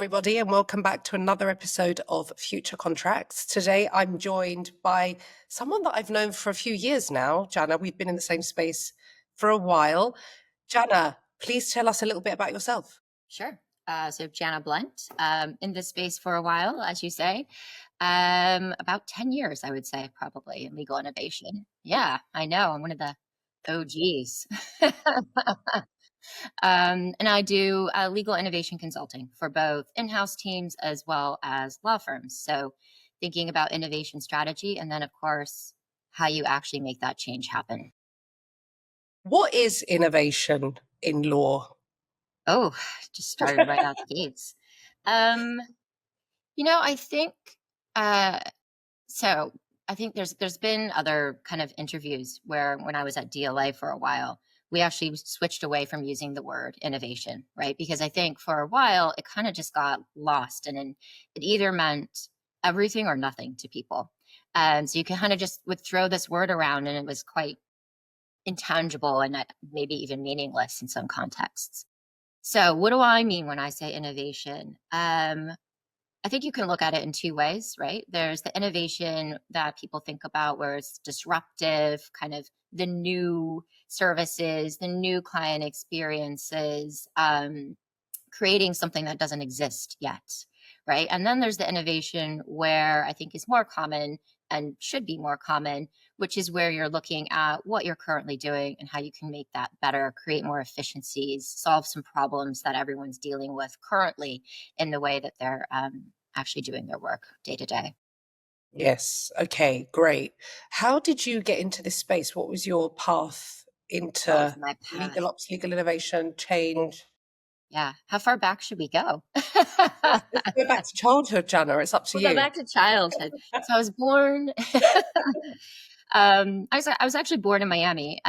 everybody, and welcome back to another episode of Future Contracts. Today, I'm joined by someone that I've known for a few years now. Jana, we've been in the same space for a while. Jana, please tell us a little bit about yourself. Sure. So Jana Blount, in this space for a while, as you say, about 10 years, I would say, probably in legal innovation. Yeah, I know. I'm one of the OGs. And I do legal innovation consulting for both in-house teams as well as law firms. So thinking about innovation strategy, and then, of course, how you actually make that change happen. What is innovation in law? Oh, just started right out the gates. Um, I think uh, so. I think there's been other kind of interviews where when I was at DLA for a while, we actually switched away from using the word innovation, right? Because I think for a while it kind of just got lost, and then it either meant everything or nothing to people. And so you can kind of just would throw this word around, and it was quite intangible and maybe even meaningless in some contexts. So, what do I mean when I say innovation? I think you can look at it in two ways, right? There's the innovation that people think about where it's disruptive, kind of the new services, the new client experiences, creating something that doesn't exist yet, right? And then there's the innovation where I think is more common and should be more common, which is where you're looking at what you're currently doing and how you can make that better, create more efficiencies, solve some problems that everyone's dealing with currently in the way that they're actually doing their work day to day. Yes. Okay, great. How did you get into this space? What was your path What was into my path? legal ops, legal innovation, change? Yeah. How far back should we go? Let's go back to childhood, Jana. It's up to We'll go you. back to childhood. So I was born. I was actually born in Miami,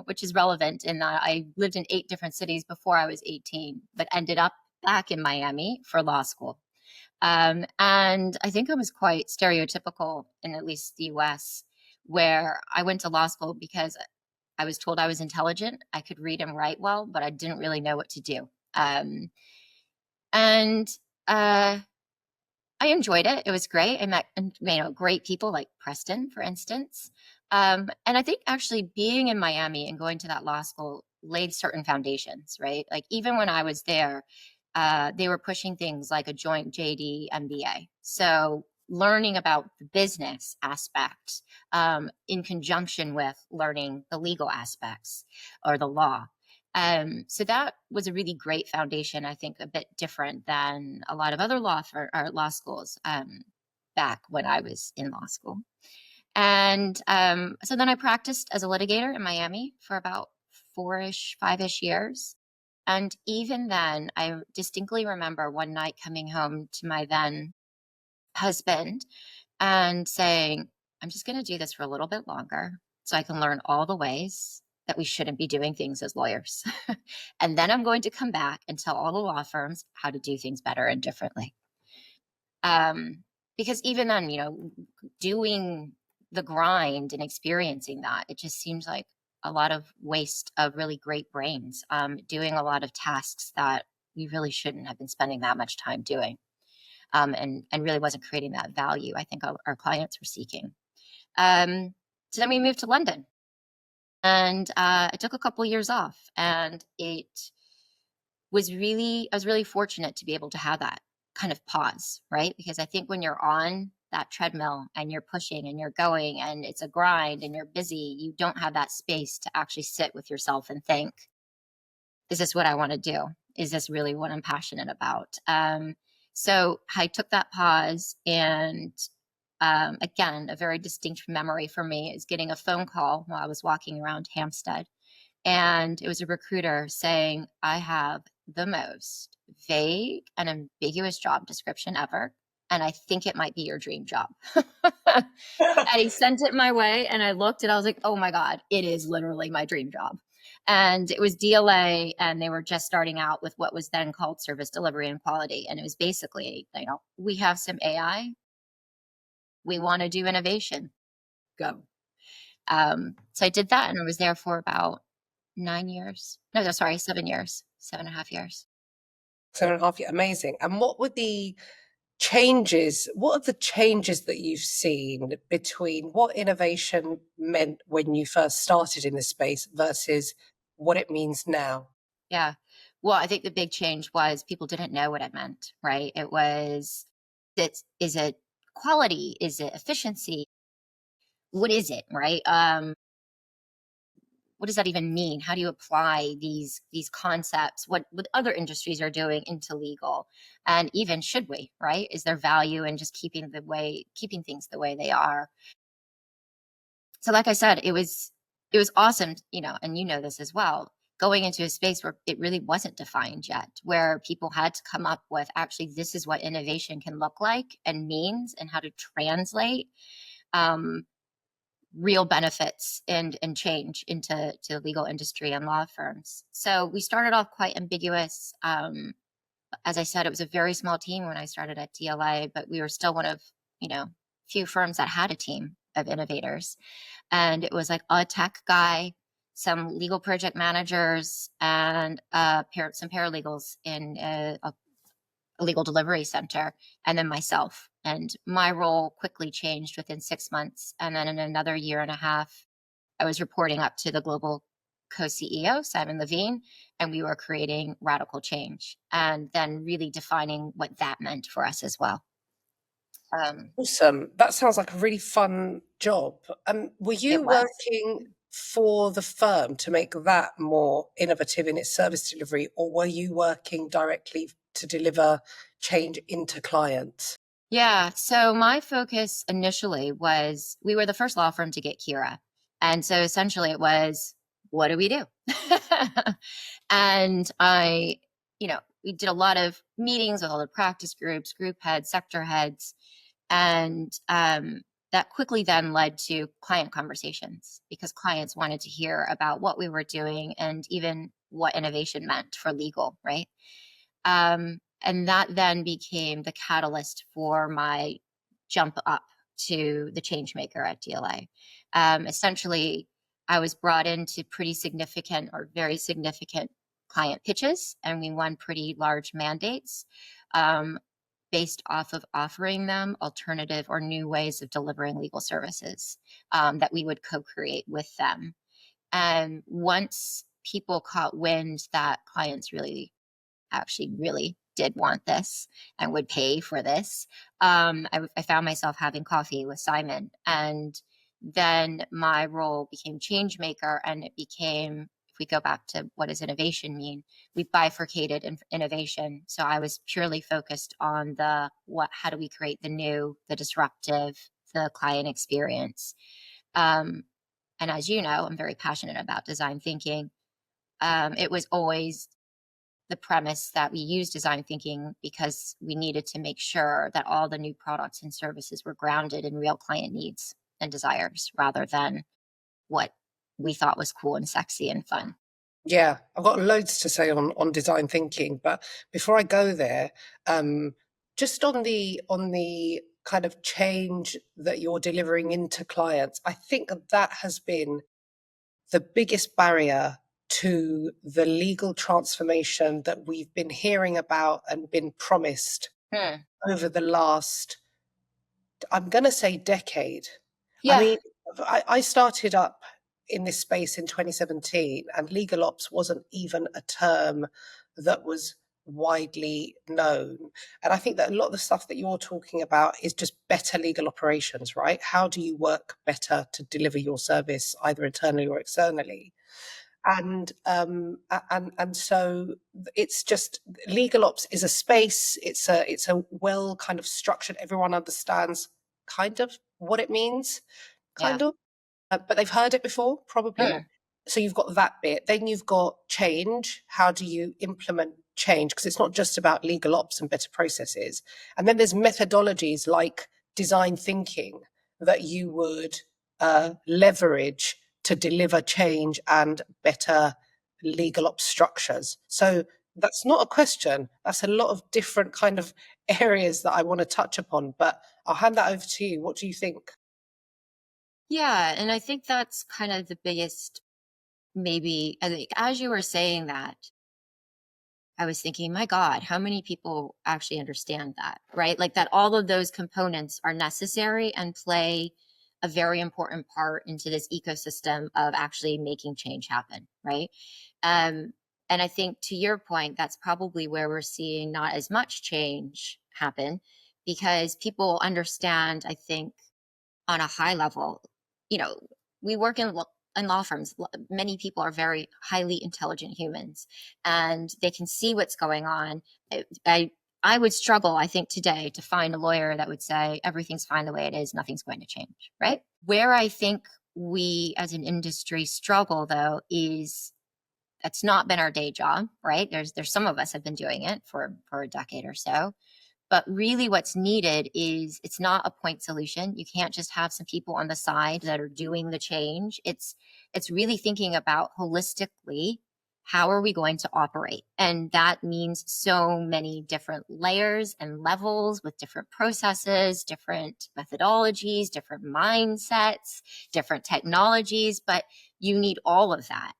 which is relevant in that I lived in 8 different cities before I was 18, but ended up back in Miami for law school. And I think I was quite stereotypical in at least the US, where I went to law school because I was told I was intelligent. I could read and write well, but I didn't really know what to do. And uh, I enjoyed it. It was great. I met, great people like Preston, for instance. And I think actually being in Miami and going to that law school laid certain foundations, right? Like even when I was there, they were pushing things like a joint JD MBA. So learning about the business aspect in conjunction with learning the legal aspects or the law. So that was a really great foundation. I think a bit different than a lot of other law schools back when I was in law school. And so then I practiced as a litigator in Miami for about 5-ish years. And even then, I distinctly remember one night coming home to my then husband and saying, I'm just going to do this for a little bit longer so I can learn all the ways that we shouldn't be doing things as lawyers. And then I'm going to come back and tell all the law firms how to do things better and differently. Because even then, doing the grind and experiencing that, it just seems like a lot of waste of really great brains, doing a lot of tasks that we really shouldn't have been spending that much time doing, and really wasn't creating that value I think our clients were seeking. So then we moved to London, and I took a couple years off, and I was really fortunate to be able to have that kind of pause, right? Because I think when you're on that treadmill and you're pushing and you're going and it's a grind and you're busy, you don't have that space to actually sit with yourself and think, is this what I want to do? Is this really what I'm passionate about? So I took that pause, and again, a very distinct memory for me is getting a phone call while I was walking around Hampstead. And it was a recruiter saying, I have the most vague and ambiguous job description ever. And I think it might be your dream job. And he sent it my way. And I looked and I was like, oh my God, it is literally my dream job. And it was DLA, and they were just starting out with what was then called service delivery and quality. And it was basically, we have some AI. We want to do innovation. Go. So I did that, and I was there for about 9 years. No, sorry, 7 years, 7.5 years. 7.5 years. Amazing. And what were the changes? What are the changes that you've seen between what innovation meant when you first started in this space versus what it means now? Yeah. Well, I think the big change was people didn't know what it meant, right? It was, is it quality? Is it efficiency? What is it, right? What does that even mean? How do you apply these concepts? What other industries are doing into legal, and even should we, right? Is there value in just keeping things the way they are? So, like I said, it was awesome, and you know this as well. Going into a space where it really wasn't defined yet, where people had to come up with actually this is what innovation can look like and means, and how to translate um, real benefits and change into to legal industry and law firms. So we started off quite ambiguous. As I said, it was a very small team when I started at DLA, but we were still one of few firms that had a team of innovators. And it was like a tech guy, some legal project managers, and some paralegals in a legal delivery center, and then myself. And my role quickly changed within 6 months. And then in another year and a half, I was reporting up to the global co CEO, Simon Levine, and we were creating radical change and then really defining what that meant for us as well. Um, Awesome. That sounds like a really fun job. Were it you was. working for the firm to make that more innovative in its service delivery, or were you working directly to deliver change into clients? Yeah. So my focus initially was we were the first law firm to get Kira. And so essentially it was, what do we do? And we did a lot of meetings with all the practice groups, group heads, sector heads. And that quickly then led to client conversations because clients wanted to hear about what we were doing and even what innovation meant for legal, right? And that then became the catalyst for my jump up to the change maker at DLA. Essentially, I was brought into pretty significant or very significant client pitches, and we won pretty large mandates um, based off of offering them alternative or new ways of delivering legal services that we would co create with them. And once people caught wind that clients really did want this and would pay for this, I found myself having coffee with Simon. And then my role became change maker, and it became, if we go back to what does innovation mean, we bifurcated innovation. So I was purely focused on how do we create the new, the disruptive, the client experience. Um, and as you know, I'm very passionate about design thinking. It was always the premise that we use design thinking because we needed to make sure that all the new products and services were grounded in real client needs and desires rather than what we thought was cool and sexy and fun. Yeah, I've got loads to say on design thinking, but before I go there, um, just on the kind of change that you're delivering into clients, I think that has been the biggest barrier to the legal transformation that we've been hearing about and been promised Hmm. over the last, I'm going to say, decade. I Yeah. mean, I started up in this space in 2017, and legal ops wasn't even a term that was widely known. And I think that a lot of the stuff that you're talking about is just better legal operations, right? How do you work better to deliver your service either internally or externally? And so it's just legal ops is a space. It's a well kind of structured. Everyone understands kind of what it means, Yeah. kind of, but they've heard it before, probably. Hmm. So you've got that bit. Then you've got change. How do you implement change? Because it's not just about legal ops and better processes. And then there's methodologies like design thinking that you would leverage to deliver change and better legal ops structures. So that's not a question. That's a lot of different kind of areas that I want to touch upon. But I'll hand that over to you. What do you think? Yeah. And I think that's kind of the biggest, maybe, I think, as you were saying that, I was thinking, my God, how many people actually understand that, right? Like that all of those components are necessary and play a very important part into this ecosystem of actually making change happen, right? Um, and I think to your point, that's probably where we're seeing not as much change happen because people understand, I think, on a high level, you know, we work in law firms. Many people are very highly intelligent humans, and they can see what's going on. I would struggle, I think, today to find a lawyer that would say everything's fine the way it is, nothing's going to change, right? Where I think we as an industry struggle, though, is that's not been our day job, right? There's some of us have been doing it for a decade or so, but really, what's needed is it's not a point solution. You can't just have some people on the side that are doing the change. It's really thinking about holistically, how are we going to operate? And that means so many different layers and levels with different processes, different methodologies, different mindsets, different technologies, but you need all of that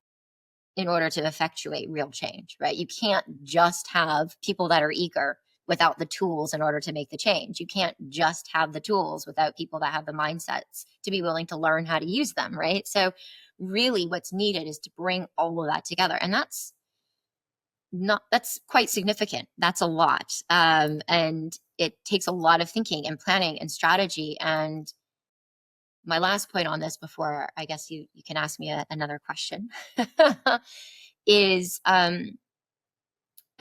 in order to effectuate real change, right? You can't just have people that are eager without the tools in order to make the change. You can't just have the tools without people that have the mindsets to be willing to learn how to use them, right? So really what's needed is to bring all of that together. And that's quite significant. That's a lot. And it takes a lot of thinking and planning and strategy. And my last point on this before I guess you can ask me another question is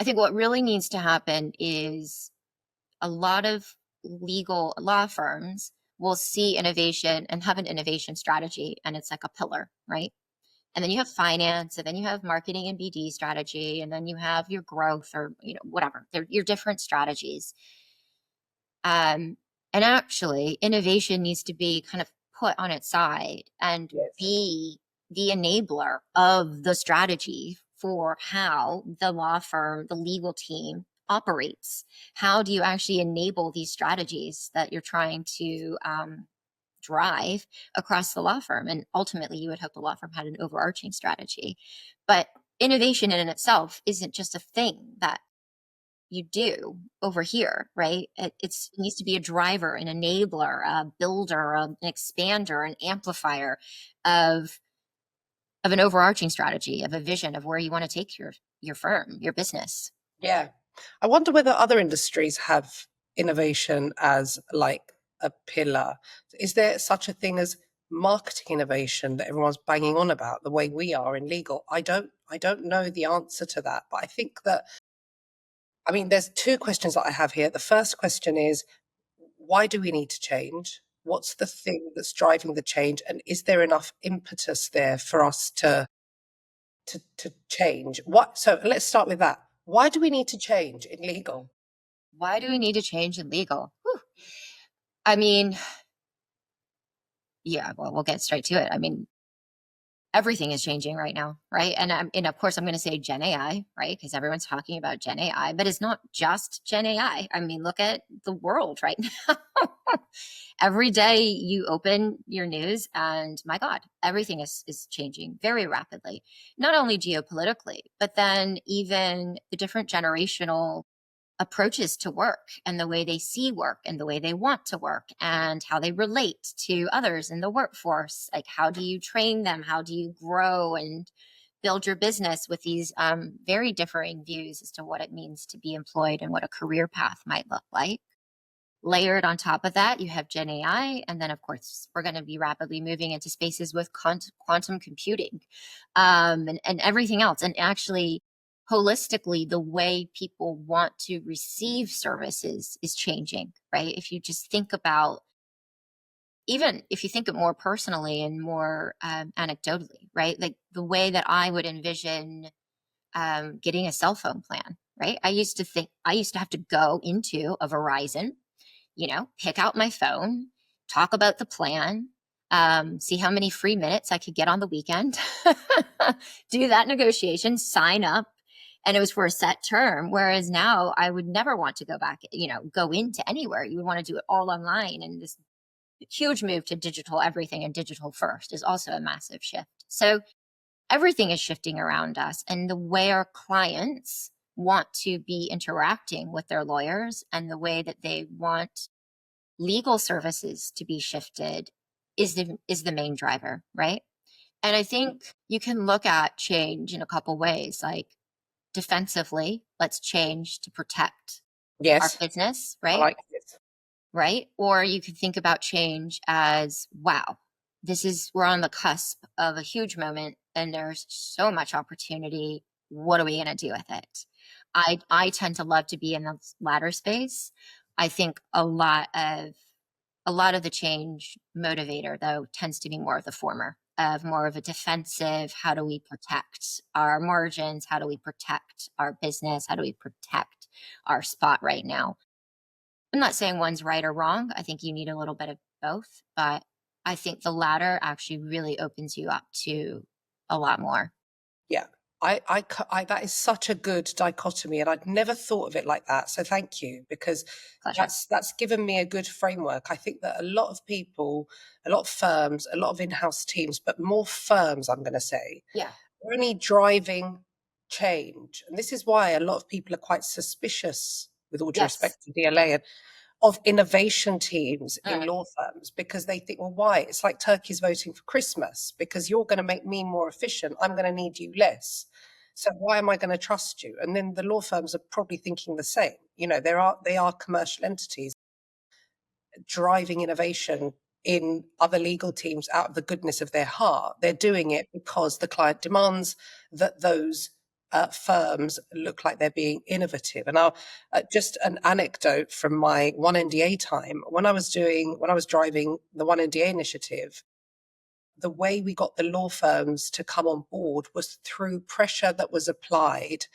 I think what really needs to happen is a lot of legal law firms will see innovation and have an innovation strategy, and it's like a pillar, right? And then you have finance, and then you have marketing and BD strategy, and then you have your growth or whatever. They're your different strategies. Um, and actually, innovation needs to be kind of put on its side and Yes. be the enabler of the strategy for how the law firm, the legal team operates. How do you actually enable these strategies that you're trying to drive across the law firm? And ultimately, you would hope the law firm had an overarching strategy. But innovation in itself isn't just a thing that you do over here, right? It needs to be a driver, an enabler, a builder, an expander, an amplifier of an overarching strategy, of a vision of where you want to take your firm, your business. Yeah. I wonder whether other industries have innovation as like a pillar. Is there such a thing as marketing innovation that everyone's banging on about the way we are in legal? I don't know the answer to that, but I think that I mean there's two questions that I have here. The first question is why do we need to change? What's the thing that's driving the change? And is there enough impetus there for us to change? What so let's start with that. Why do we need to change in legal? Why do we need to change in legal? Whew. I mean, yeah, well, we'll get straight to it. I mean, everything is changing right now, right? And of course I'm going to say Gen AI, right? Because everyone's talking about Gen AI, but it's not just Gen AI. I mean, look at the world right now. Every day you open your news, and my God, everything is changing very rapidly. Not only geopolitically, but then even the different generational approaches to work and the way they see work and the way they want to work and how they relate to others in the workforce. Like, how do you train them? How do you grow and build your business with these very differing views as to what it means to be employed and what a career path might look like? Layered on top of that, you have Gen AI. And then, of course, we're going to be rapidly moving into spaces with quantum computing and everything else. And actually, holistically, the way people want to receive services is changing, right? If you just think about, even if you think it more personally and more anecdotally, right? Like the way that I would envision getting a cell phone plan, right? I used to have to go into a Verizon, pick out my phone, talk about the plan, see how many free minutes I could get on the weekend, do that negotiation, sign up. And it was for a set term. Whereas now I would never want to go back, go into anywhere. You would want to do it all online. And this huge move to digital everything and digital first is also a massive shift. So everything is shifting around us. And the way our clients want to be interacting with their lawyers and the way that they want legal services to be shifted is the main driver, right? And I think you can look at change in a couple ways, like defensively, let's change to protect our Yes, business, I right? like this. Right? Or you could think about change as, wow, we're on the cusp of a huge moment and there's so much opportunity. What are we going to do with it? I tend to love to be in the latter space. I think a lot of the change motivator though tends to be more of the former, of more of a defensive, how do we protect our margins, how do we protect our business, how do we protect our spot right now. I'm not saying one's right or wrong. I think you need a little bit of both, but I think the latter actually really opens you up to a lot more. Yeah. That is such a good dichotomy, and I'd never thought of it like that. So thank you, because Pleasure. that's given me a good framework. I think that a lot of people, a lot of firms, a lot of in-house teams, but more firms, I'm going to say, Yeah. are only driving change, and this is why a lot of people are quite suspicious, with all due Yes. respect to DLA, and of innovation teams in Mm. law firms, because they think, well, why? It's like turkeys voting for Christmas, because you're going to make me more efficient. I'm going to need you less. So why am I going to trust you? And then the law firms are probably thinking the same. They are commercial entities driving innovation in other legal teams out of the goodness of their heart. They're doing it because the client demands that those firms look like they're being innovative. And I'll just an anecdote from my One NDA time when I was driving the One NDA initiative. The way we got the law firms to come on board was through pressure that was applied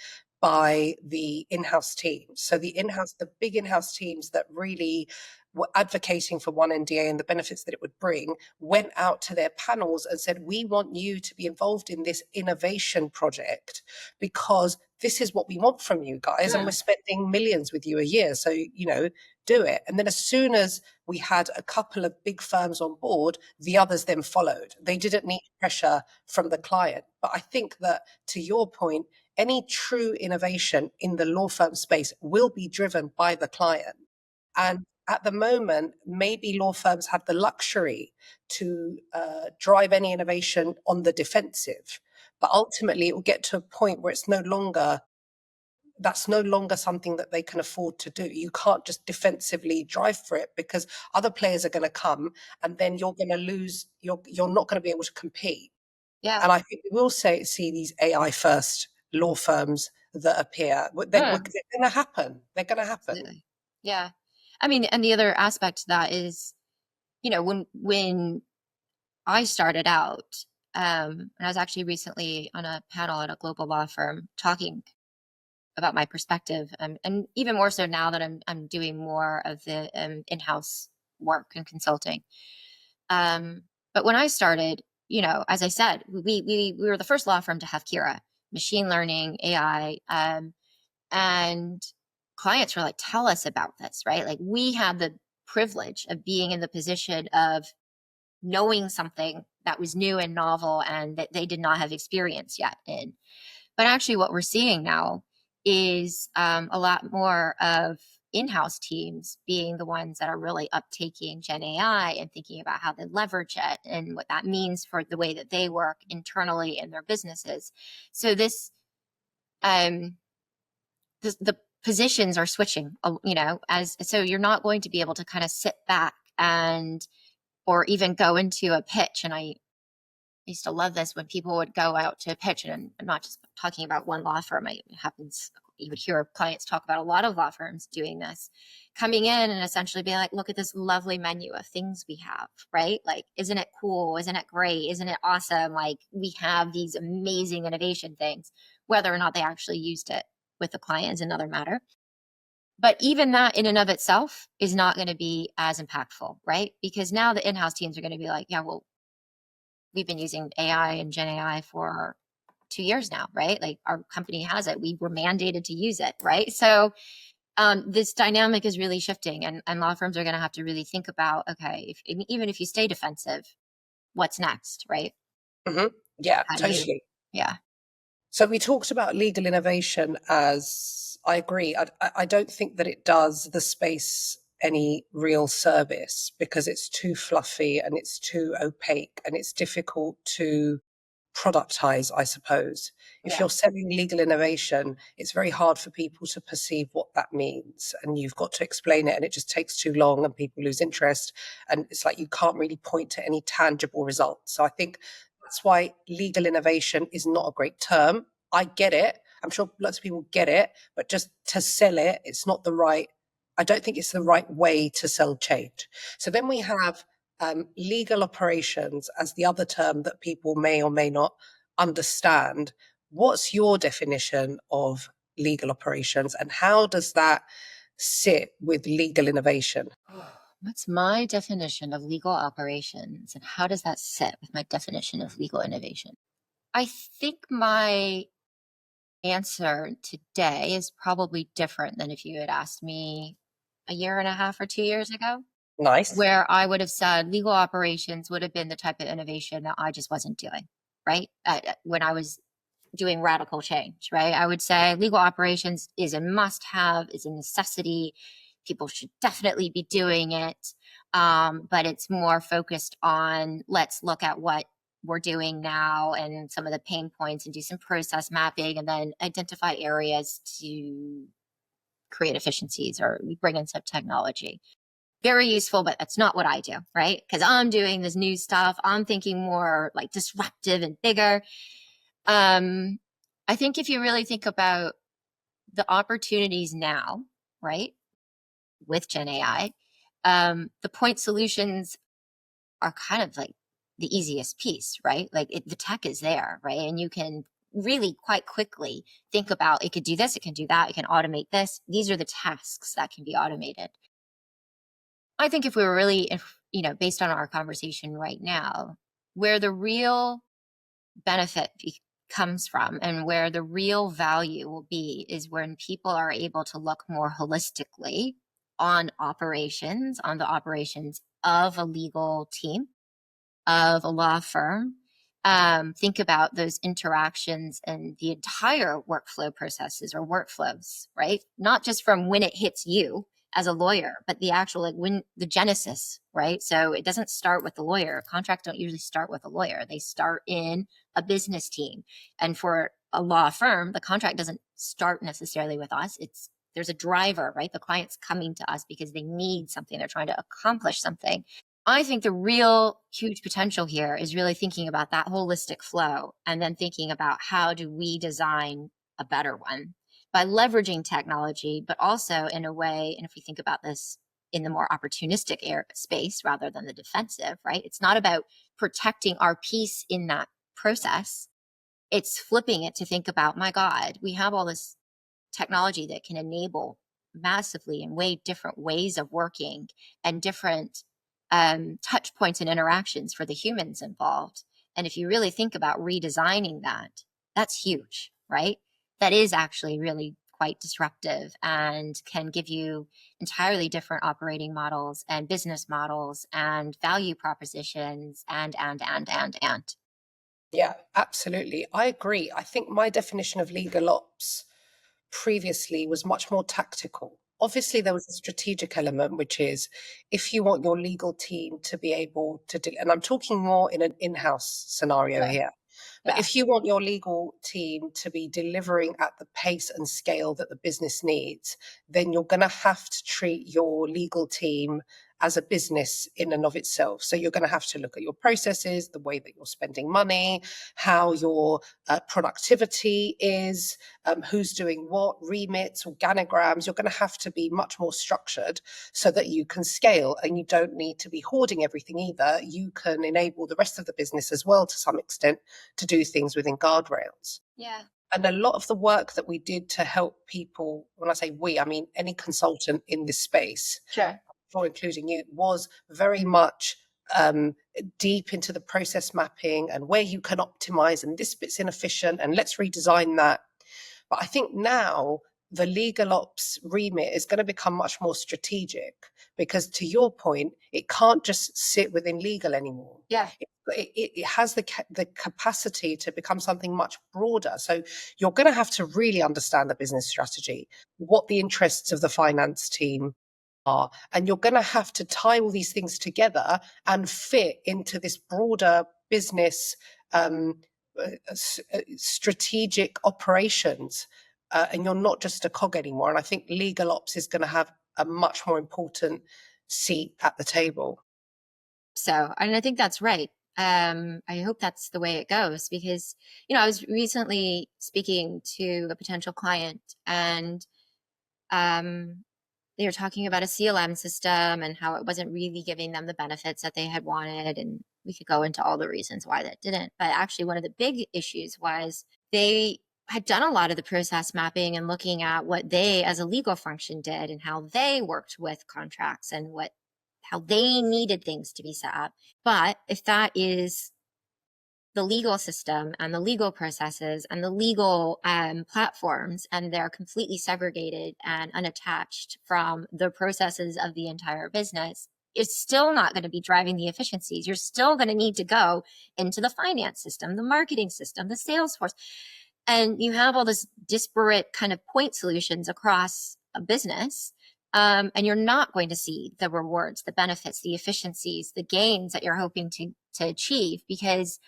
by the in-house teams. So the big in-house teams that really were advocating for One NDA and the benefits that it would bring, went out to their panels and said, we want you to be involved in this innovation project because this is what we want from you guys. And we're Mm. spending millions with you a year. So, do it. And then as soon as we had a couple of big firms on board, the others then followed. They didn't need pressure from the client. But I think that, to your point, any true innovation in the law firm space will be driven by the client. And at the moment, maybe law firms have the luxury to drive any innovation on the defensive. But ultimately, it will get to a point where that's no longer something that they can afford to do. You can't just defensively drive for it because other players are going to come, and then you're going to lose. You're not going to be able to compete. Yeah. And I think we will see these AI first law firms that appear. They're Mm. going to happen. They're going to happen. Absolutely. Yeah. I mean, and the other aspect to that is, when I started out, and I was actually recently on a panel at a global law firm talking about my perspective, and even more so now that I'm doing more of the in-house work and consulting. But when I started, as I said, we were the first law firm to have Kira, machine learning, AI, and clients were like, "Tell us about this," right? Like we had the privilege of being in the position of knowing something that was new and novel and that they did not have experience yet in. But actually, what we're seeing now is a lot more of in-house teams being the ones that are really uptaking Gen AI and thinking about how they leverage it and what that means for the way that they work internally in their businesses. So um, the positions are switching, as so you're not going to be able to kind of sit back and or even go into a pitch. And I used to love this when people would go out to pitch, and I'm not just talking about one law firm. It happens. You would hear clients talk about a lot of law firms doing this, coming in and essentially being like, look at this lovely menu of things we have, right? Like, isn't it cool? Isn't it great? Isn't it awesome? Like, we have these amazing innovation things. Whether or not they actually used it with the client is another matter. But even that in and of itself is not going to be as impactful, right? Because now the in-house teams are going to be like, yeah, well, we've been using AI and Gen AI for 2 years now, right? Like our company has it. We were mandated to use it, right? So this dynamic is really shifting, and law firms are going to have to really think about, okay, even if you stay defensive, what's next, right? Hmm. Yeah, How do you, totally. yeah. So we talked about legal innovation as I agree. I don't think that it does the space any real service because it's too fluffy and it's too opaque and it's difficult to productize, I suppose. If Yeah. you're selling legal innovation, it's very hard for people to perceive what that means. And you've got to explain it, and it just takes too long, and people lose interest. And it's like you can't really point to any tangible results. So I think that's why legal innovation is not a great term. I get it. I'm sure lots of people get it, but just to sell it, it's not the right, I don't think it's the right way to sell change. So then we have legal operations as the other term that people may or may not understand. What's your definition of legal operations, and how does that sit with legal innovation? What's my definition of legal operations and how does that sit with my definition of legal innovation? I think my answer today is probably different than if you had asked me a year and a half or 2 years ago, Nice. where I would have said legal operations would have been the type of innovation that I just wasn't doing, right? When I was doing radical change, right? I would say legal operations is a must have, is a necessity. People should definitely be doing it. But it's more focused on let's look at what we're doing now and some of the pain points and do some process mapping and then identify areas to create efficiencies or bring in some technology. Very useful, but that's not what I do, right? Because I'm doing this new stuff. I'm thinking more like disruptive and bigger. Um, I think if you really think about the opportunities now, right, with Gen AI, the point solutions are kind of like the easiest piece, right? Like the tech is there, right? And you can really quite quickly think about it could do this, it can do that, it can automate this. These are the tasks that can be automated. I think if we were really, based on our conversation right now, where the real benefit comes from and where the real value will be is when people are able to look more holistically on the operations of a legal team, of a law firm. Think about those interactions and the entire workflow processes or workflows, right? Not just from when it hits you as a lawyer, but the actual like when the genesis, right? So it doesn't start with the lawyer. Contracts don't usually start with a lawyer. They start in a business team. And for a law firm, the contract doesn't start necessarily with us. There's a driver, right? The client's coming to us because they need something. They're trying to accomplish something. I think the real huge potential here is really thinking about that holistic flow and then thinking about how do we design a better one by leveraging technology, but also in a way, and if we think about this in the more opportunistic space rather than the defensive, right? It's not about protecting our piece in that process. It's flipping it to think about, my God, we have all this technology that can enable massively and way different ways of working and different touch points and interactions for the humans involved. And if you really think about redesigning that, that's huge, right? That is actually really quite disruptive and can give you entirely different operating models and business models and value propositions and. Yeah, absolutely. I agree. I think my definition of legal ops previously was much more tactical. Obviously, there was a strategic element, which is if you want your legal team to be able to do, and I'm talking more in an in house scenario Sure. here, but Yeah. if you want your legal team to be delivering at the pace and scale that the business needs, then you're going to have to treat your legal team as a business in and of itself. So you're going to have to look at your processes, the way that you're spending money, how your productivity is, who's doing what, remits, organograms. You're going to have to be much more structured so that you can scale, and you don't need to be hoarding everything either. You can enable the rest of the business as well to some extent to do things within guardrails. Yeah. And a lot of the work that we did to help people, when I say we, I mean any consultant in this space, Sure. for including you, was very much um, deep into the process mapping and where you can optimize, and this bit's inefficient and let's redesign that. But I think now the legal ops remit is going to become much more strategic because, to your point, it can't just sit within legal anymore. Yeah. It's but it has the capacity to become something much broader. So you're going to have to really understand the business strategy, what the interests of the finance team are, and you're going to have to tie all these things together and fit into this broader business um, strategic operations. And you're not just a cog anymore. And I think legal ops is going to have a much more important seat at the table. So, and I think that's right. I hope that's the way it goes because, I was recently speaking to a potential client and they were talking about a CLM system and how it wasn't really giving them the benefits that they had wanted. And we could go into all the reasons why that didn't. But actually, one of the big issues was they had done a lot of the process mapping and looking at what they as a legal function did and how they worked with contracts and how they needed things to be set up. But if that is the legal system and the legal processes and the legal platforms, and they're completely segregated and unattached from the processes of the entire business, it's still not going to be driving the efficiencies. You're still going to need to go into the finance system, the marketing system, the sales force. And you have all this disparate kind of point solutions across a business. And you're not going to see the rewards, the benefits, the efficiencies, the gains that you're hoping to achieve because,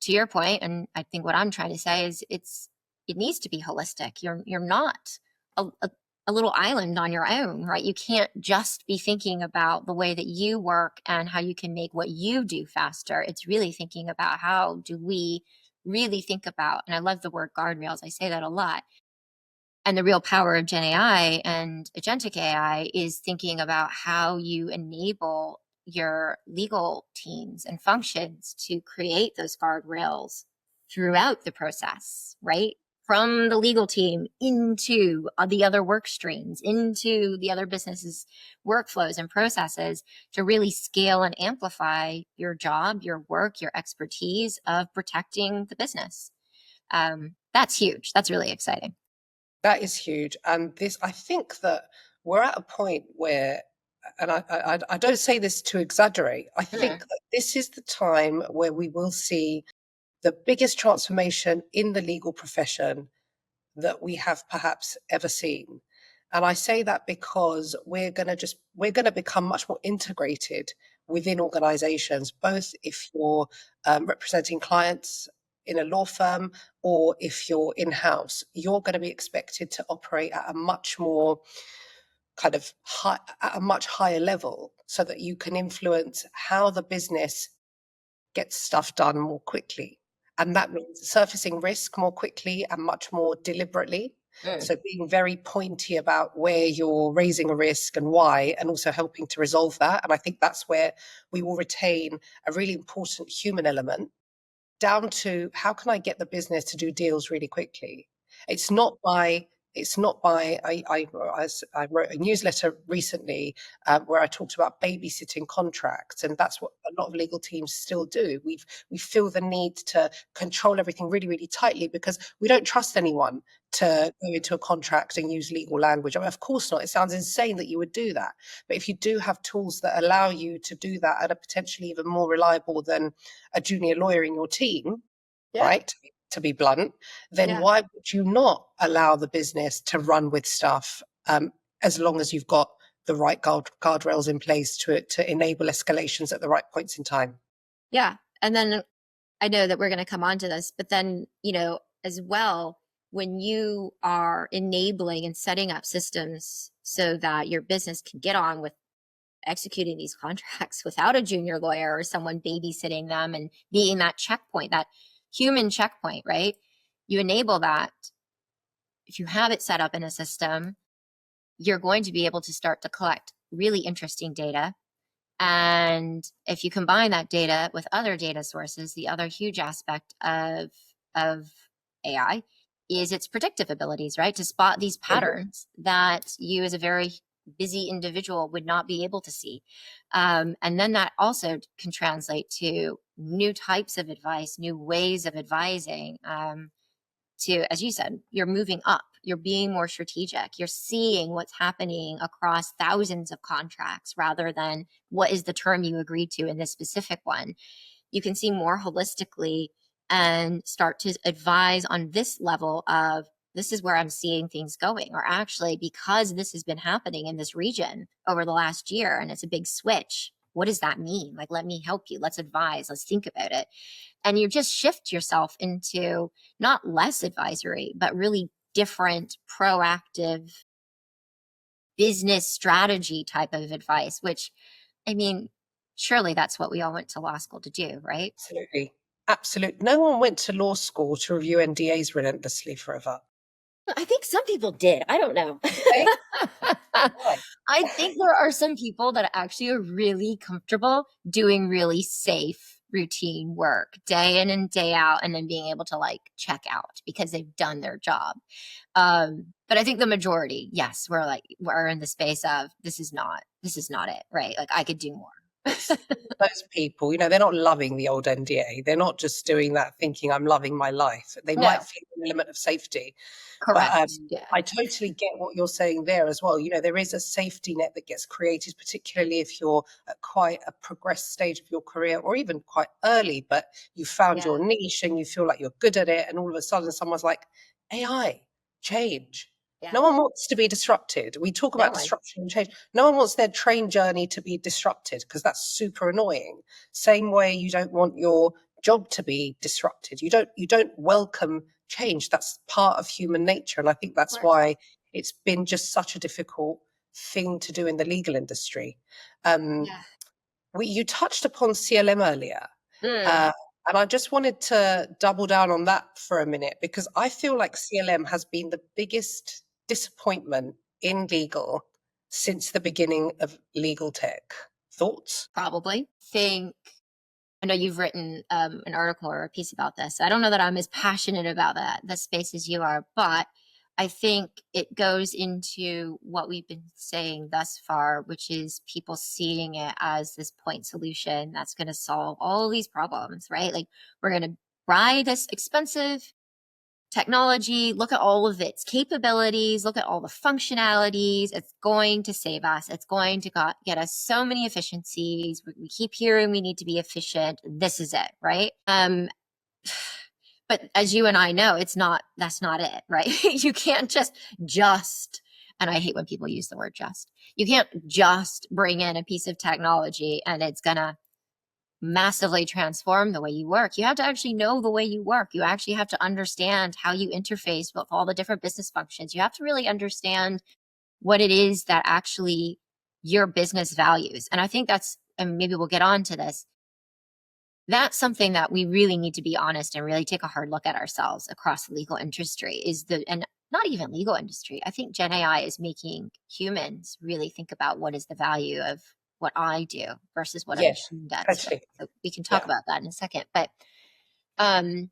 to your point, and I think what I'm trying to say is it needs to be holistic. You're not a little island on your own, right? You can't just be thinking about the way that you work and how you can make what you do faster. It's really thinking about how do we really think about, and I love the word guardrails. I say that a lot. And the real power of Gen AI and agentic AI is thinking about how you enable your legal teams and functions to create those guardrails throughout the process, right? From the legal team into the other work streams, into the other businesses' workflows and processes to really scale and amplify your job, your work, your expertise of protecting the business. That's huge. That's really exciting. That is huge. And this, I think that we're at a point where, and I don't say this to exaggerate, I think Mm. that this is the time where we will see the biggest transformation in the legal profession that we have perhaps ever seen. And I say that because we're going to become much more integrated within organizations, both if you're representing clients in a law firm or if you're in-house, you're going to be expected to operate at a much more kind of high, at a much higher level so that you can influence how the business get stuff done more quickly. And that means surfacing risk more quickly and much more deliberately. Mm. So being very pointy about where you're raising a risk and why, and also helping to resolve that. And I think that's where we will retain a really important human element down to how can I get the business to do deals really quickly? It's not by it's not by I wrote a newsletter recently where I talked about babysitting contracts, and that's what a lot of legal teams still do. We feel the need to control everything really, really tightly because we don't trust anyone to go into a contract and use legal language. I mean, of course not. It sounds insane that you would do that. But if you do have tools that allow you to do that and are potentially even more reliable than a junior lawyer in your team, Yeah. right? To be blunt, then Yeah. why would you not allow the business to run with stuff as long as you've got the right guardrails in place to enable escalations at the right points in time? Yeah. And then I know that we're going to come on to this, but then, as well, when you are enabling and setting up systems so that your business can get on with executing these contracts without a junior lawyer or someone babysitting them and being that checkpoint, that human checkpoint, right? You enable that. If you have it set up in a system, you're going to be able to start to collect really interesting data. And if you combine that data with other data sources, the other huge aspect of AI is its predictive abilities, right? To spot these patterns that you as a very busy individual would not be able to see. And then that also can translate to new types of advice, new ways of advising. To, as you said, you're moving up, you're being more strategic, you're seeing what's happening across thousands of contracts rather than what is the term you agreed to in this specific one. you can see more holistically and start to advise on this level of, this is where I'm seeing things going, or actually, because this has been happening in this region over the last year and it's a big switch, what does that mean? Like, let me help you. Let's advise. Let's think about it. And you just shift yourself into not less advisory, but really different, proactive business strategy type of advice, which, I mean, surely that's what we all went to law school to do, right? Absolutely. Absolutely. No one went to law school to review NDAs relentlessly forever. I think some people did. I don't know. Okay? Why? I think there are some people that actually are really comfortable doing really safe routine work day in and day out, and then being able to like check out because they've done their job. But I think the majority, yes, we're in the space of, this is not it, right? Like, I could do more. Those people, they're not loving the old NDA. They're not just doing that thinking I'm loving my life. They might No, feel an element of safety. But correct. Yeah. I totally get what you're saying there as well. There is a safety net that gets created, particularly if you're at quite a progressed stage of your career or even quite early, but you found Yeah. your niche and you feel like you're good at it. And all of a sudden someone's like, AI, change. Yeah. No one wants to be disrupted. We talk No about one. disruption and change. No one wants their train journey to be disrupted because that's super annoying. Same way you don't want your job to be disrupted. You don't welcome change. That's part of human nature. And I think Of that's course. why it's been just such a difficult thing to do in the legal industry. Um, Yeah. you touched upon CLM earlier. Mm, Uh, and I just wanted to double down on that for a minute because I feel like CLM has been the biggest disappointment in legal since the beginning of legal tech. Thoughts? probably. I know you've written an article or a piece about this. I don't know that I'm as passionate about the space as you are, but I think it goes into what we've been saying thus far, which is people seeing it as this point solution that's going to solve all these problems, right? Like, we're going to buy this expensive technology, look at all of its capabilities, look at all the functionalities. It's going to save us. It's going to get us so many efficiencies. We keep hearing we need to be efficient. This is it, right? But as you and I know, that's not it, right? You can't just, and I hate when people use the word just. You can't just bring in a piece of technology and it's gonna massively transform the way you work. You have to actually know the way you work. You actually have to understand how you interface with all the different business functions. You have to really understand what it is that actually your business values. And I think and maybe we'll get on to this, that's something that we really need to be honest and really take a hard look at ourselves across the legal industry and not even legal industry. I think Gen AI is making humans really think about what is the value of what I do versus what a Yes, machine does. Right? totally. So we can talk Yeah. about that in a second. But um,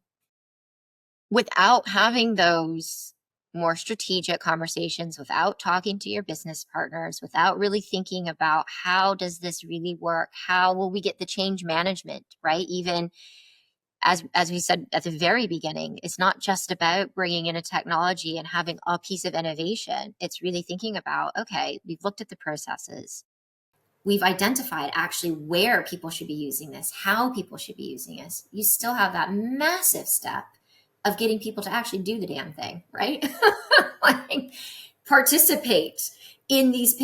without having those more strategic conversations, without talking to your business partners, without really thinking about how does this really work, how will we get the change management, right? Even as we said at the very beginning, it's not just about bringing in a technology and having a piece of innovation. It's really thinking about, okay, we've looked at the processes, we've identified actually where people should be using this, how people should be using this. You still have that massive step of getting people to actually do the damn thing, right? Like, participate in these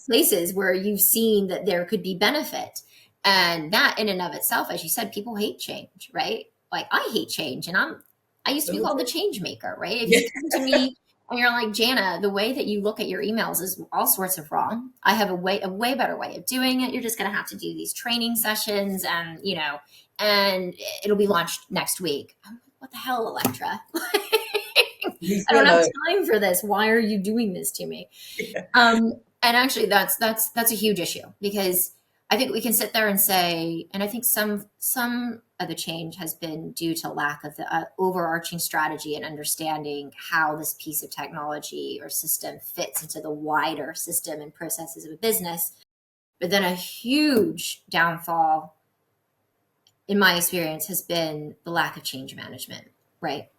places where you've seen that there could be benefit. And that in and of itself, as you said, people hate change, right? Like, I hate change, and I used to be called the change maker, right? If Yeah. you come to me and you're like, Jana, the way that you look at your emails is all sorts of wrong. I have a way better way of doing it. You're just going to have to do these training sessions, and it'll be launched next week. I'm like, what the hell, Electra? Leave I me don't have alone. time for this. Why are you doing this to me? Yeah. And actually, that's a huge issue, because I think we can sit there and say, and I think some of the change has been due to lack of the overarching strategy and understanding how this piece of technology or system fits into the wider system and processes of a business. But then a huge downfall, in my experience, has been the lack of change management, right?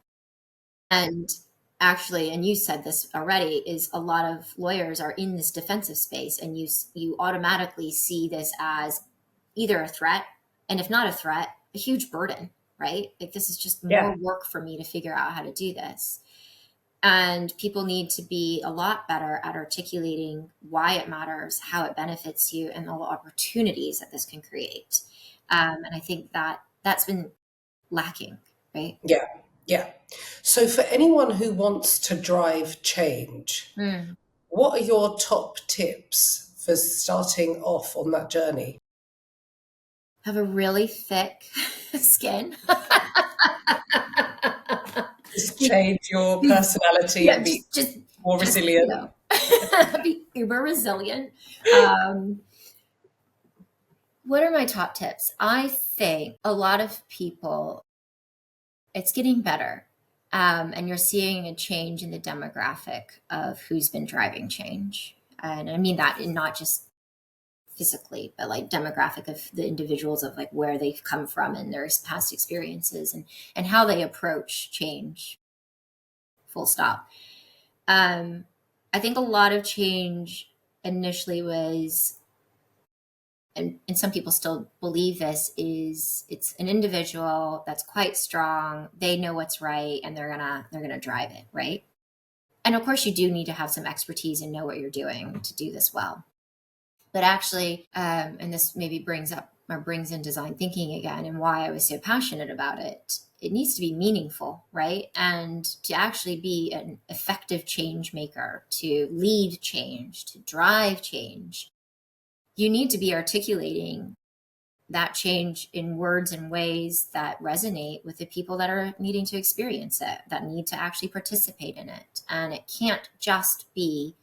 And actually, and you said this already, is a lot of lawyers are in this defensive space, and you automatically see this as either a threat, and if not a threat, a huge burden, right? Like this is just more Yeah. work for me to figure out how to do this. And people need to be a lot better at articulating why it matters, how it benefits you, and all the opportunities that this can create. And I think that that's been lacking, right? Yeah. Yeah. So for anyone who wants to drive change, Mm. what are your top tips for starting off on that journey? Have a really thick skin. Just be, change your be, personality yeah, and be more just, you resilient. know, be uber resilient. Um, what are my top tips? I think a lot of people, it's getting better. And you're seeing a change in the demographic of who's been driving change. And I mean that in not just physically, but like demographic of the individuals of like where they've come from and their past experiences and how they approach change, full stop. I think a lot of change initially was, and some people still believe this, is it's an individual that's quite strong, they know what's right, and they're gonna drive it, right? And of course you do need to have some expertise and know what you're doing to do this well. But actually, and this maybe brings up or brings in design thinking again and why I was so passionate about it. It needs to be meaningful, right? And to actually be an effective change maker, to lead change, to drive change, you need to be articulating that change in words and ways that resonate with the people that are needing to experience it, that need to actually participate in it. And it can't just be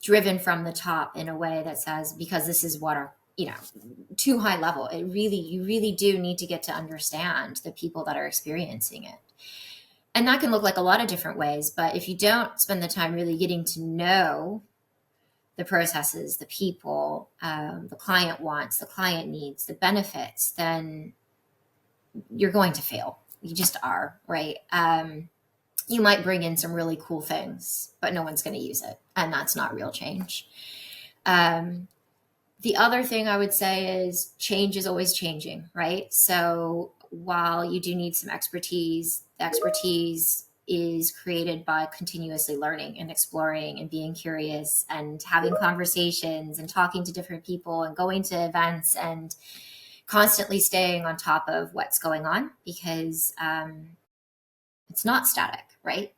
driven from the top in a way that says, because this is what our, too high level. You really do need to get to understand the people that are experiencing it. And that can look like a lot of different ways, but if you don't spend the time really getting to know the processes, the people, the client wants, the client needs, the benefits, then you're going to fail. You just are, right? You might bring in some really cool things, but no one's going to use it. And that's not real change. The other thing I would say is change is always changing, right? So while you do need some expertise, the expertise is created by continuously learning and exploring and being curious and having conversations and talking to different people and going to events and constantly staying on top of what's going on, because it's not static, right?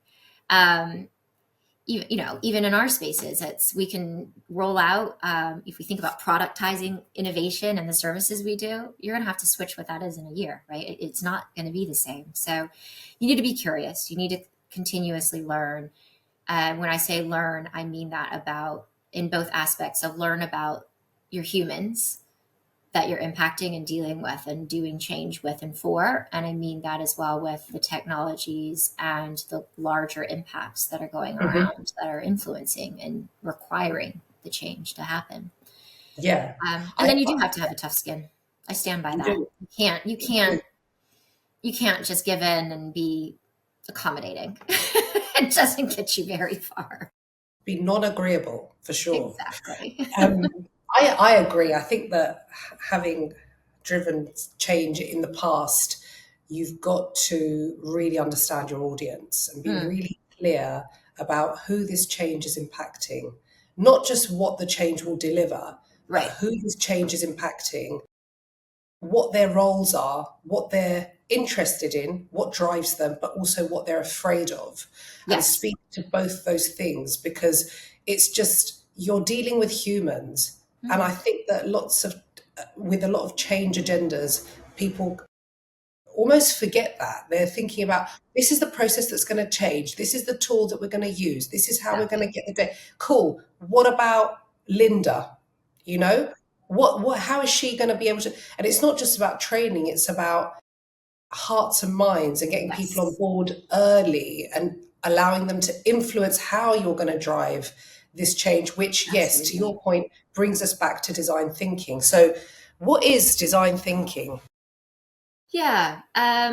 Even in our spaces, we can roll out. If we think about productizing innovation and the services we do, you're going to have to switch what that is in a year, right? It's not going to be the same. So you need to be curious. You need to continuously learn. When I say learn, I mean that about in both aspects of learn about your humans that you're impacting and dealing with and doing change with and for. And I mean that as well with the technologies and the larger impacts that are going Mhm. around that are influencing and requiring the change to happen. Yeah. And I, then you do I have to have a tough skin. I stand by you that. do. You can't just give in and be accommodating. It doesn't get you very far. Be non-agreeable for sure. Exactly. Um, I agree. I think that having driven change in the past, you've got to really understand your audience and be Mm, really clear about who this change is impacting, not just what the change will deliver, but right. who this change is impacting, what their roles are, what they're interested in, what drives them, but also what they're afraid of, and Yes. speak to both those things, because it's just you're dealing with humans. And I Mm, think that with a lot of change agendas, people almost forget that. They're thinking about this is the process that's going to change. This is the tool that we're going to use. This is how we're going exactly. to get the day. Cool. What about Linda? You know, how is she going to be able to? And it's not just about training, it's about hearts and minds and getting people on Yes. board early and allowing them to influence how you're going to drive this change, which, yes, to Absolutely. your point, brings us back to design thinking. So, what is design thinking? Yeah. I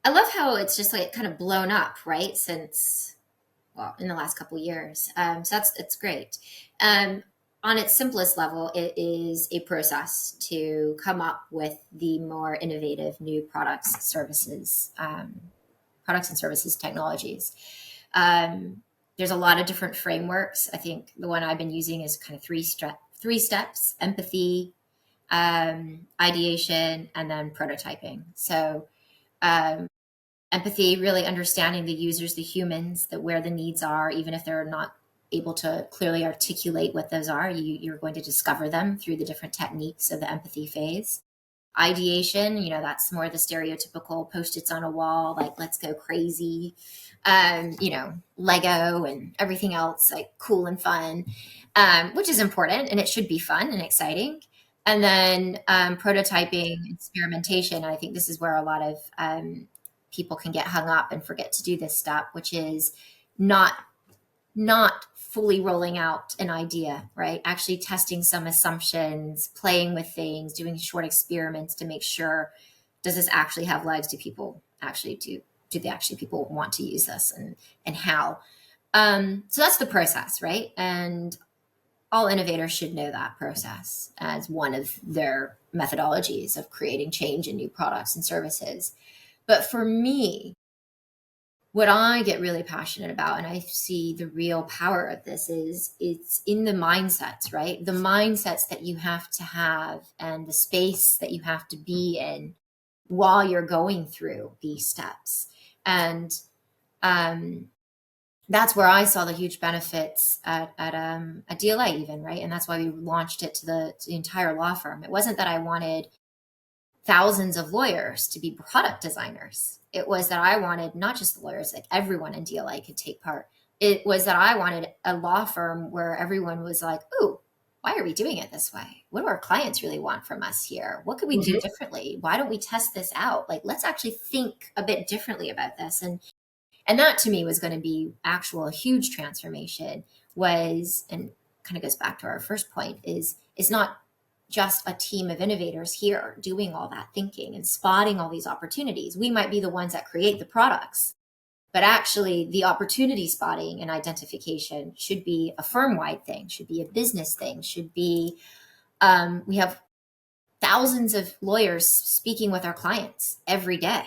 love how it's just like kind of blown up, right? Since, well, in the last couple of years. So it's great. Um, on its simplest level, it is a process to come up with the more innovative new products and services technologies. There's a lot of different frameworks. I think the one I've been using is kind of three steps: empathy, ideation, and then prototyping. So empathy, really understanding the users, the humans, that where the needs are, even if they're not able to clearly articulate what those are, you're going to discover them through the different techniques of the empathy phase. Ideation, that's more the stereotypical post-its on a wall, like let's go crazy, Lego and everything else, like cool and fun, which is important, and it should be fun and exciting. And then prototyping, experimentation. I think this is where a lot of people can get hung up and forget to do this step, which is not fully rolling out an idea, right? Actually testing some assumptions, playing with things, doing short experiments to make sure, does this actually have legs? Do people actually people want to use this, and how? So that's the process, right? And all innovators should know that process as one of their methodologies of creating change in new products and services. But for me, what I get really passionate about, and I see the real power of this, is it's in the mindsets, right? The mindsets that you have to have and the space that you have to be in while you're going through these steps. And that's where I saw the huge benefits at DLA even, right? And that's why we launched it to the entire law firm. It wasn't that I wanted thousands of lawyers to be product designers. It was that I wanted not just the lawyers, like everyone in DLA could take part. It was that I wanted a law firm where everyone was like, ooh, why are we doing it this way? What do our clients really want from us here? What could we do differently? Why don't we test this out? Like, let's actually think a bit differently about this. And that to me was going to be a huge transformation, and kind of goes back to our first point, is it's not just a team of innovators here doing all that thinking and spotting all these opportunities. We might be the ones that create the products, but actually the opportunity spotting and identification should be a firm-wide thing, should be a business thing, should be, we have thousands of lawyers speaking with our clients every day.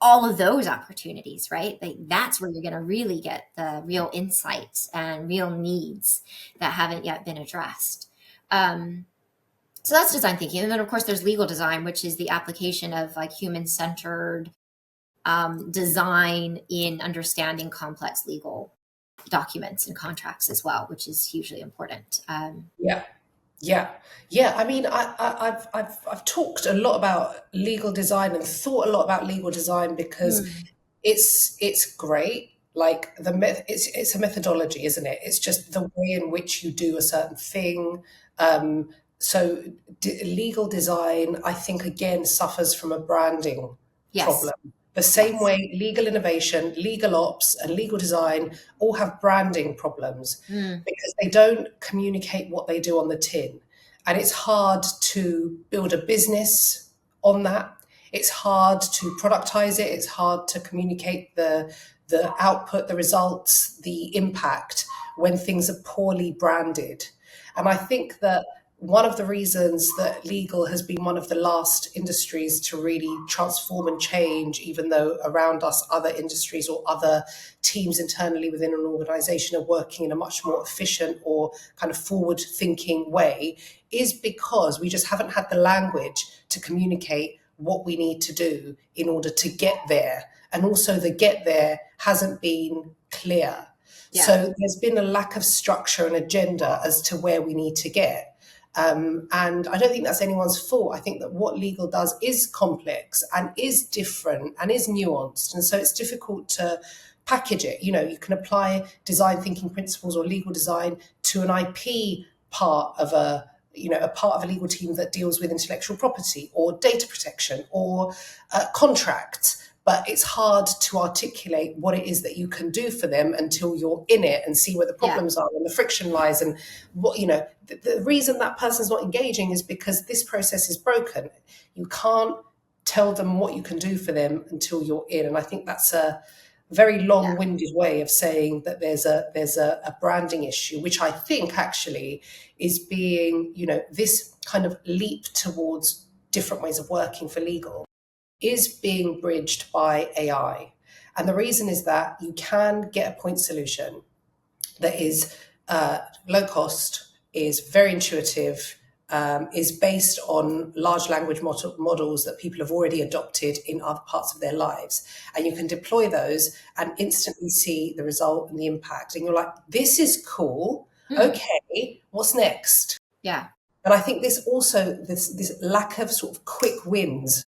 All of those opportunities, right? That's where you're going to really get the real insights and real needs that haven't yet been addressed. So that's design thinking. And then, of course, there's legal design, which is the application of like human-centered design in understanding complex legal documents and contracts as well, which is hugely important. Yeah. I mean, I've talked a lot about legal design and thought a lot about legal design because it's great. Like it's a methodology, isn't it? It's just the way in which you do a certain thing. So legal design, I think, again, suffers from a branding problem. The same way legal innovation, legal ops, and legal design all have branding problems because they don't communicate what they do on the tin. And it's hard to build a business on that. It's hard to productize it. It's hard to communicate the output, the results, the impact when things are poorly branded. And I think that one of the reasons that legal has been one of the last industries to really transform and change, even though around us other industries or other teams internally within an organization are working in a much more efficient or kind of forward thinking way, is because we just haven't had the language to communicate what we need to do in order to get there. And also the get there hasn't been clear. So there's been a lack of structure and agenda as to where we need to get. And I don't think that's anyone's fault. I think that what legal does is complex and is different and is nuanced. And so it's difficult to package it. You can apply design thinking principles or legal design to an IP part of a legal team that deals with intellectual property or data protection or contracts. But it's hard to articulate what it is that you can do for them until you're in it and see where the problems are and the friction lies. And what the reason that person's not engaging is because this process is broken. You can't tell them what you can do for them until you're in. And I think that's a very Yeah. long-winded way of saying that there's a branding issue, which I think actually is being, this kind of leap towards different ways of working for legal is being bridged by AI. And the reason is that you can get a point solution that is low cost, is very intuitive, is based on large language models that people have already adopted in other parts of their lives. And you can deploy those and instantly see the result and the impact. And you're like, this is cool. Okay, what's next? Yeah. And I think this lack of sort of quick wins,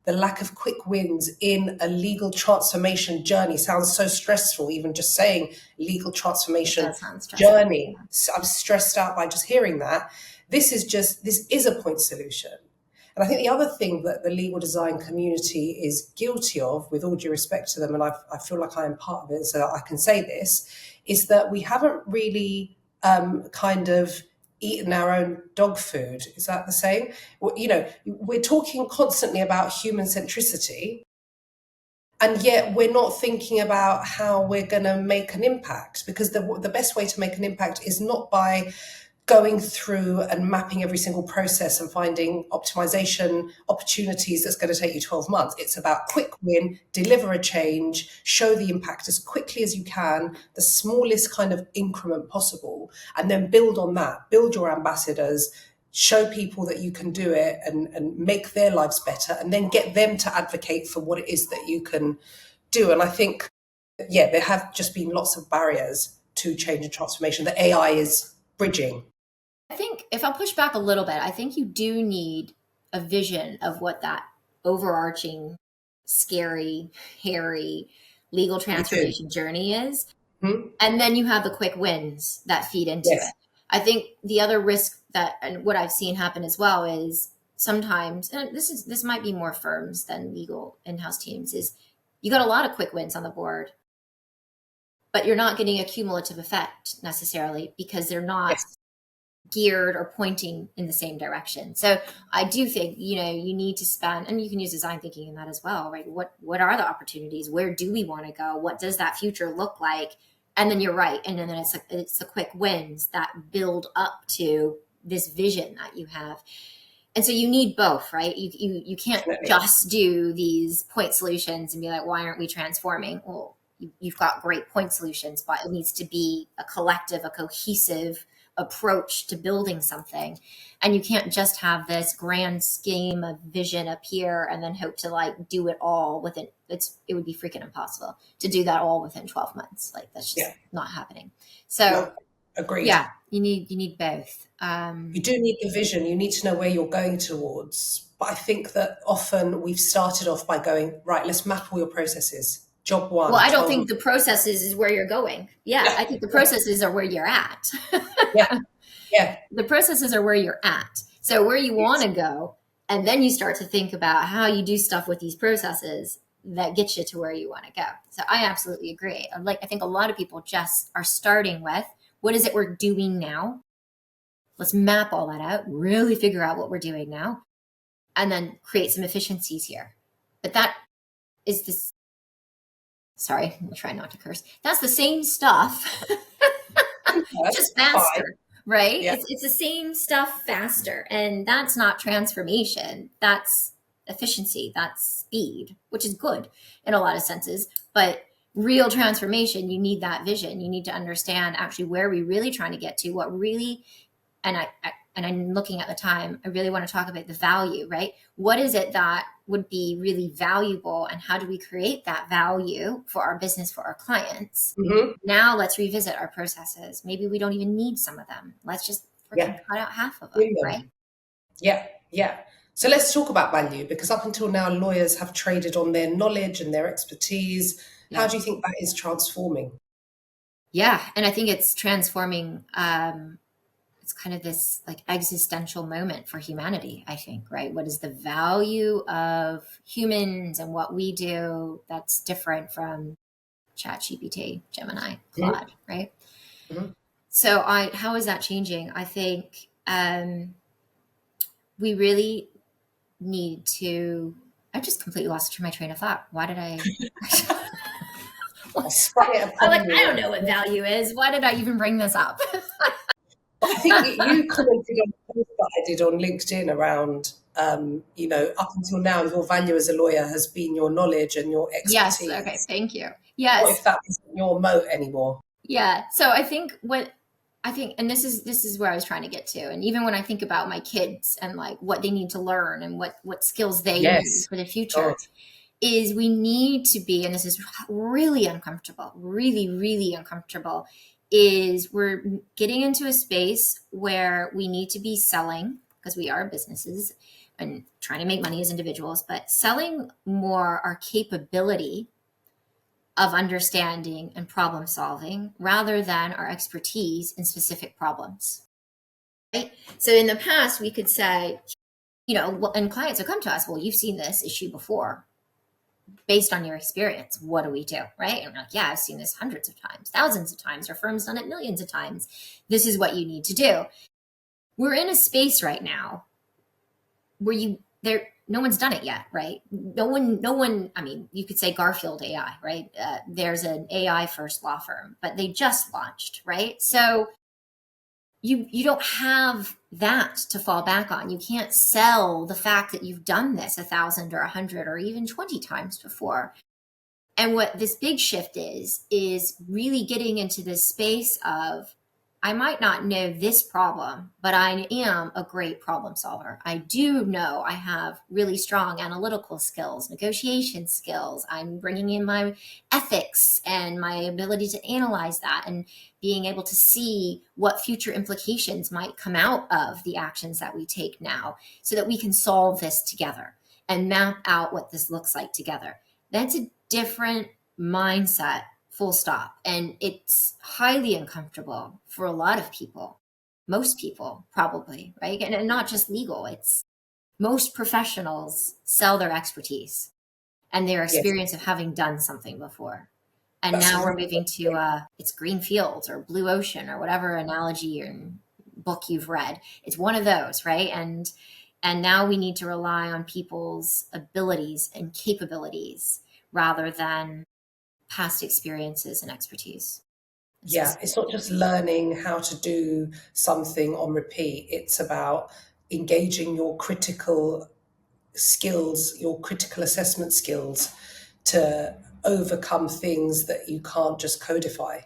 the lack of quick wins in a legal transformation journey sounds so stressful. Even just saying legal It transformation does sound stressful. journey, so I'm stressed out by just hearing that. This is a point solution. And I think the other thing that the legal design community is guilty of, with all due respect to them, and I feel like I am part of it, so I can say this, is that we haven't really kind of eaten our own dog food. Is that the same? We're talking constantly about human centricity, and yet we're not thinking about how we're going to make an impact, because the best way to make an impact is not by going through and mapping every single process and finding optimization opportunities that's going to take you 12 months. It's about quick win, deliver a change, show the impact as quickly as you can, the smallest kind of increment possible, and then build on that, build your ambassadors, show people that you can do it, and make their lives better, and then get them to advocate for what it is that you can do. And I think, yeah, there have just been lots of barriers to change and transformation that AI is bridging. I think if I'll push back a little bit, I think you do need a vision of what that overarching, scary, hairy legal You do. transformation journey is. Hmm? And then you have the quick wins that feed into Yes. it. I think the other risk that, and what I've seen happen as well, is sometimes, and this might be more firms than legal in-house teams, is you got a lot of quick wins on the board, but you're not getting a cumulative effect necessarily because they're not Yes. geared or pointing in the same direction. So I do think, you need to spend, and you can use design thinking in that as well, right? What are the opportunities? Where do we want to go? What does that future look like? And then you're right. And then it's the quick wins that build up to this vision that you have. And so you need both, right? You can't Definitely. just do these point solutions and be like, why aren't we transforming? Well, you've got great point solutions, but it needs to be a collective, a cohesive approach to building something. And you can't just have this grand scheme of vision up here and then hope to like do it all within it would be freaking impossible to do that all within 12 months. Like that's just not happening. So No, agreed. yeah, you need both. You do need the vision. You need to know where you're going towards. But I think that often we've started off by going, right, let's map all your processes. Job Well, one, I don't 12 think months. the processes is where you're going. Yeah, I think the processes are where you're at. Yeah. Yeah. The processes are where you're at. So where you want Yes. to go, and then you start to think about how you do stuff with these processes that gets you to where you want to go. So I absolutely agree. I think a lot of people just are starting with, what is it we're doing now? Let's map all that out, really figure out what we're doing now, and then create some efficiencies here. But that is this. Sorry, I'm trying not to curse. That's the same stuff, That's just fine. faster, right? Yeah. It's the same stuff faster. And that's not transformation. That's efficiency. That's speed, which is good in a lot of senses. But real transformation, you need that vision. You need to understand actually where we really trying to get to, what really, and I'm looking at the time, I really want to talk about the value, right? What is it that would be really valuable, and how do we create that value for our business, for our clients? Hmm. Now let's revisit our processes. Maybe we don't even need some of them. Let's just freaking Yeah. cut out half of them, Win right? them. Yeah. Yeah. So let's talk about value, because up until now, lawyers have traded on their knowledge and their expertise. How Yeah. do you think that is transforming? Yeah. And I think it's transforming. It's kind of this like existential moment for humanity, I think, right? What is the value of humans and what we do that's different from ChatGPT, Gemini, Mhm. Claude, right? Mhm. So how is that changing? I think we really need to. I just completely lost my train of thought. Why did I? I sprung it I'm upon like, I you. don't know what value is. Why did I even bring this up? I think you commented on a post that I did on LinkedIn around, up until now, your value as a lawyer has been your knowledge and your Yes. Okay. expertise. Thank you. What Yes. if that isn't your moat anymore? Yeah. So and this is where I was trying to get to. And even when I think about my kids and like what they need to learn and what skills they need Yes. for the God. future, is we need to be, and this is really uncomfortable, really, really uncomfortable, is we're getting into a space where we need to be selling, because we are businesses and trying to make money as individuals, but selling more our capability of understanding and problem solving rather than our expertise in specific problems. Right? So in the past, we could say, and clients would come to us, well, you've seen this issue before. Based on your experience, what do we do? Right? And we're like, yeah, I've seen this hundreds of times, thousands of times. Our firm's done it millions of times. This is what you need to do. We're in a space right now where no one's done it yet, right? No one, I mean, you could say Garfield AI, right? There's an AI first law firm, but they just launched, right? So you don't have that to fall back on. You can't sell the fact that you've done this 1,000 or 100 or even 20 times before. And what this big shift is really getting into this space of, I might not know this problem, but I am a great problem solver. I do know I have really strong analytical skills, negotiation skills. I'm bringing in my ethics and my ability to analyze that and being able to see what future implications might come out of the actions that we take now so that we can solve this together and map out what this looks like together. That's a different mindset, full stop. And it's highly uncomfortable for a lot of people, most people probably, right? And not just legal, it's most professionals sell their expertise and their Yes. experience of having done something before. And That's now we're really moving to it's green fields or blue ocean or whatever analogy or book you've read. It's one of those, right? And now we need to rely on people's abilities and capabilities rather than past experiences and expertise. Yeah, it's not just learning how to do something on repeat. It's about engaging your critical skills, your critical assessment skills to overcome things that you can't just codify.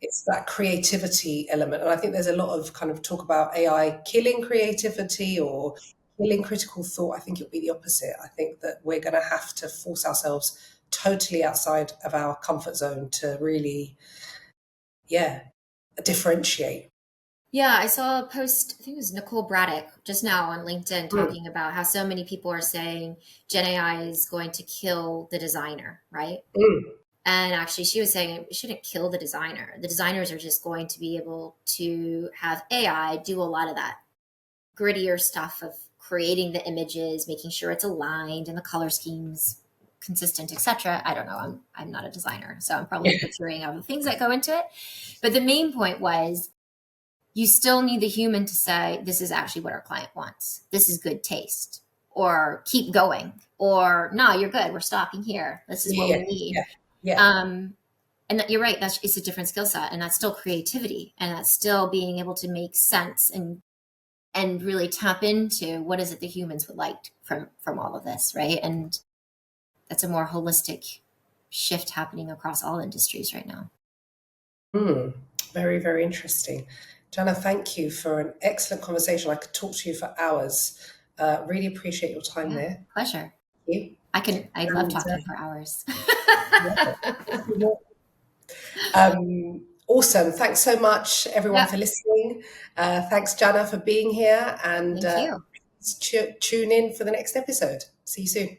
It's that creativity element. And I think there's a lot of kind of talk about AI killing creativity or killing critical thought. I think it'll be the opposite. I think that we're going to have to force ourselves totally outside of our comfort zone to really, differentiate. Yeah, I saw a post, I think it was Nicole Braddock just now on LinkedIn Mm, talking about how so many people are saying Gen AI is going to kill the designer, right? mm. And actually, she was saying it shouldn't kill the designer. The designers are just going to be able to have AI do a lot of that grittier stuff of creating the images, making sure it's aligned and the color schemes consistent, etc. I don't know. I'm not a designer, so I'm probably butchering all the things that go into it. But the main point was you still need the human to say, this is actually what our client wants. This is good taste. Or keep going. Or no, you're good. We're stopping here. This is what we Yeah, need. yeah, yeah. Um, and you're right. It's a different skill set, and that's still creativity, and that's still being able to make sense and really tap into what is it the humans would like from all of this, right? And that's a more holistic shift happening across all industries right now. Mm. Very, very interesting. Jana, thank you for an excellent conversation. I could talk to you for hours. Really appreciate your time Yeah, there. pleasure. Thank you. I love And talking for hours. awesome. Thanks so much, everyone, Yep. for listening. Thanks, Jana, for being here. And Thank you. tune in for the next episode. See you soon.